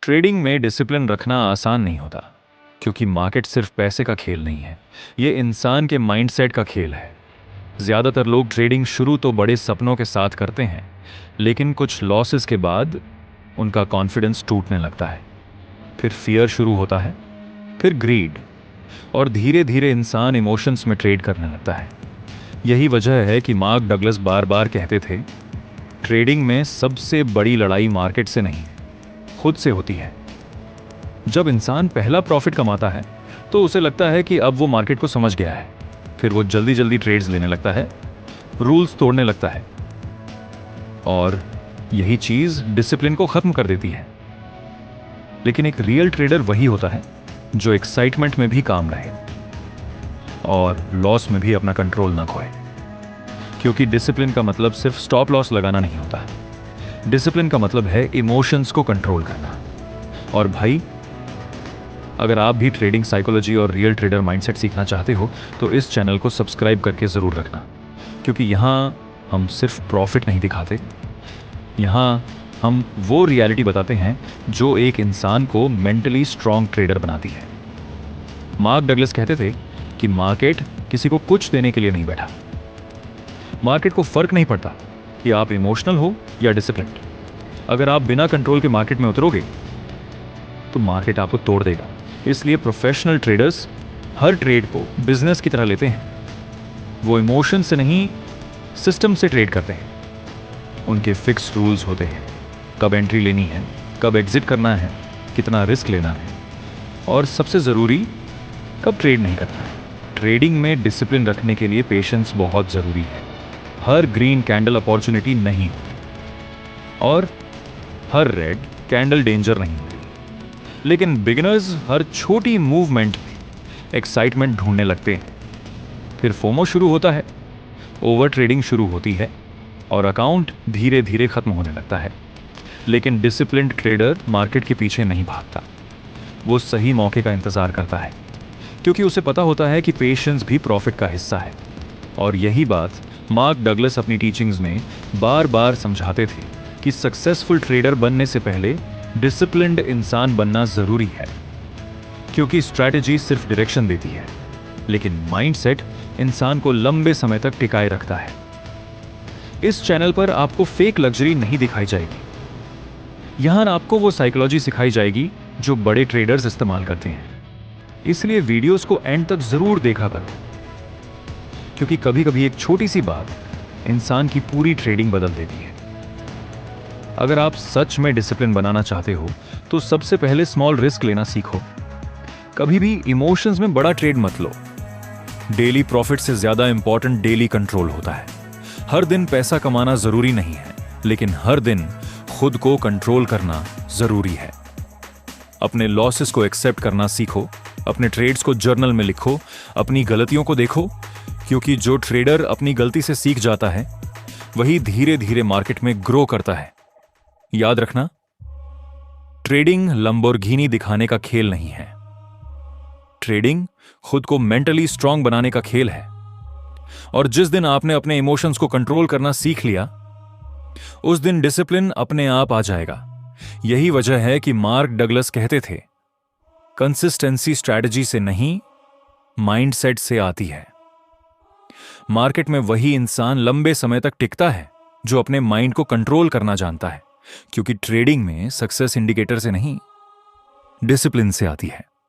Trading में discipline रखना आसान नहीं होता, क्योंकि मार्केट सिर्फ पैसे का खेल नहीं है, ये इंसान के माइंडसेट का खेल है। ज़्यादातर लोग ट्रेडिंग शुरू तो बड़े सपनों के साथ करते हैं, लेकिन कुछ लॉसेस के बाद उनका कॉन्फिडेंस टूटने लगता है। फिर फियर शुरू होता है, फिर ग्रीड, और धीरे धीरे इंसान इमोशंस में ट्रेड करने लगता है। यही वजह है कि मार्क डगलस बार बार कहते थे, ट्रेडिंग में सबसे बड़ी लड़ाई मार्केट से नहीं, खुद से होती है। जब इंसान पहला प्रॉफिट कमाता है तो उसे लगता है कि अब वो मार्केट को समझ गया है। फिर वो जल्दी जल्दी ट्रेड्स लेने लगता है, रूल्स तोड़ने लगता है, और यही चीज डिसिप्लिन को खत्म कर देती है। लेकिन एक रियल ट्रेडर वही होता है जो एक्साइटमेंट में भी काम रहे और लॉस में भी अपना कंट्रोल ना खोए। क्योंकि डिसिप्लिन का मतलब सिर्फ स्टॉप लॉस लगाना नहीं होता। डिसिप्लिन का मतलब है इमोशंस को कंट्रोल करना। और भाई, अगर आप भी ट्रेडिंग साइकोलॉजी और रियल ट्रेडर माइंडसेट सीखना चाहते हो तो इस चैनल को सब्सक्राइब करके ज़रूर रखना, क्योंकि यहाँ हम सिर्फ प्रॉफिट नहीं दिखाते, यहाँ हम वो रियलिटी बताते हैं जो एक इंसान को मेंटली स्ट्रांग ट्रेडर बनाती है। मार्क डगलस कहते थे कि मार्केट किसी को कुछ देने के लिए नहीं बैठा। मार्केट को फर्क नहीं पड़ता कि आप इमोशनल हो या डिसिप्लिन्ड। अगर आप बिना कंट्रोल के मार्केट में उतरोगे तो मार्केट आपको तोड़ देगा। इसलिए प्रोफेशनल ट्रेडर्स हर ट्रेड को बिजनेस की तरह लेते हैं। वो इमोशन से नहीं, सिस्टम से ट्रेड करते हैं। उनके फिक्स रूल्स होते हैं, कब एंट्री लेनी है, कब एग्जिट करना है, कितना रिस्क लेना है, और सबसे ज़रूरी, कब ट्रेड नहीं करना है। ट्रेडिंग में डिसिप्लिन रखने के लिए पेशेंस बहुत ज़रूरी है। हर ग्रीन कैंडल अपॉर्चुनिटी नहीं और हर रेड कैंडल डेंजर नहीं होती। लेकिन बिगिनर्स हर छोटी मूवमेंट में एक्साइटमेंट ढूंढने लगते हैं। फिर फोमो शुरू होता है, ओवर ट्रेडिंग शुरू होती है, और अकाउंट धीरे धीरे खत्म होने लगता है। लेकिन डिसिप्लिन्ड ट्रेडर मार्केट के पीछे नहीं भागता, वो सही मौके का इंतजार करता है, क्योंकि उसे पता होता है कि पेशेंस भी प्रॉफिट का हिस्सा है। और यही बात मार्क डगलस अपनी टीचिंग्स में बार बार समझाते थे कि सक्सेसफुल ट्रेडर बनने से पहले डिसिप्लिन्ड इंसान बनना जरूरी है। क्योंकि स्ट्रैटेजी सिर्फ डायरेक्शन देती है, लेकिन माइंडसेट इंसान को लंबे समय तक टिकाए रखता है। इस चैनल पर आपको फेक लग्जरी नहीं दिखाई जाएगी। यहां आपको वो साइकोलॉजी सिखाई जाएगी जो बड़े ट्रेडर्स इस्तेमाल करते हैं। इसलिए वीडियोस को एंड तक जरूर देखा करो, क्योंकि कभी कभी एक छोटी सी बात इंसान की पूरी ट्रेडिंग बदल देती है। अगर आप सच में डिसिप्लिन बनाना चाहते हो तो सबसे पहले स्मॉल रिस्क लेना सीखो। कभी भी इमोशंस में बड़ा ट्रेड मत लो। डेली प्रॉफिट से ज्यादा इंपॉर्टेंट डेली कंट्रोल होता है। हर दिन पैसा कमाना जरूरी नहीं है, लेकिन हर दिन खुद को कंट्रोल करना जरूरी है। अपने लॉसेस को एक्सेप्ट करना सीखो, अपने ट्रेड्स को जर्नल में लिखो, अपनी गलतियों को देखो, क्योंकि जो ट्रेडर अपनी गलती से सीख जाता है वही धीरे धीरे मार्केट में ग्रो करता है। याद रखना, ट्रेडिंग लंबोर्गिनी दिखाने का खेल नहीं है। ट्रेडिंग खुद को मेंटली स्ट्रांग बनाने का खेल है। और जिस दिन आपने अपने इमोशंस को कंट्रोल करना सीख लिया, उस दिन डिसिप्लिन अपने आप आ जाएगा। यही वजह है कि मार्क डगलस कहते थे, कंसिस्टेंसी स्ट्रैटेजी से नहीं, माइंडसेट से आती है। मार्केट में वही इंसान लंबे समय तक टिकता है जो अपने माइंड को कंट्रोल करना जानता है, क्योंकि ट्रेडिंग में सक्सेस इंडिकेटर से नहीं, डिसिप्लिन से आती है।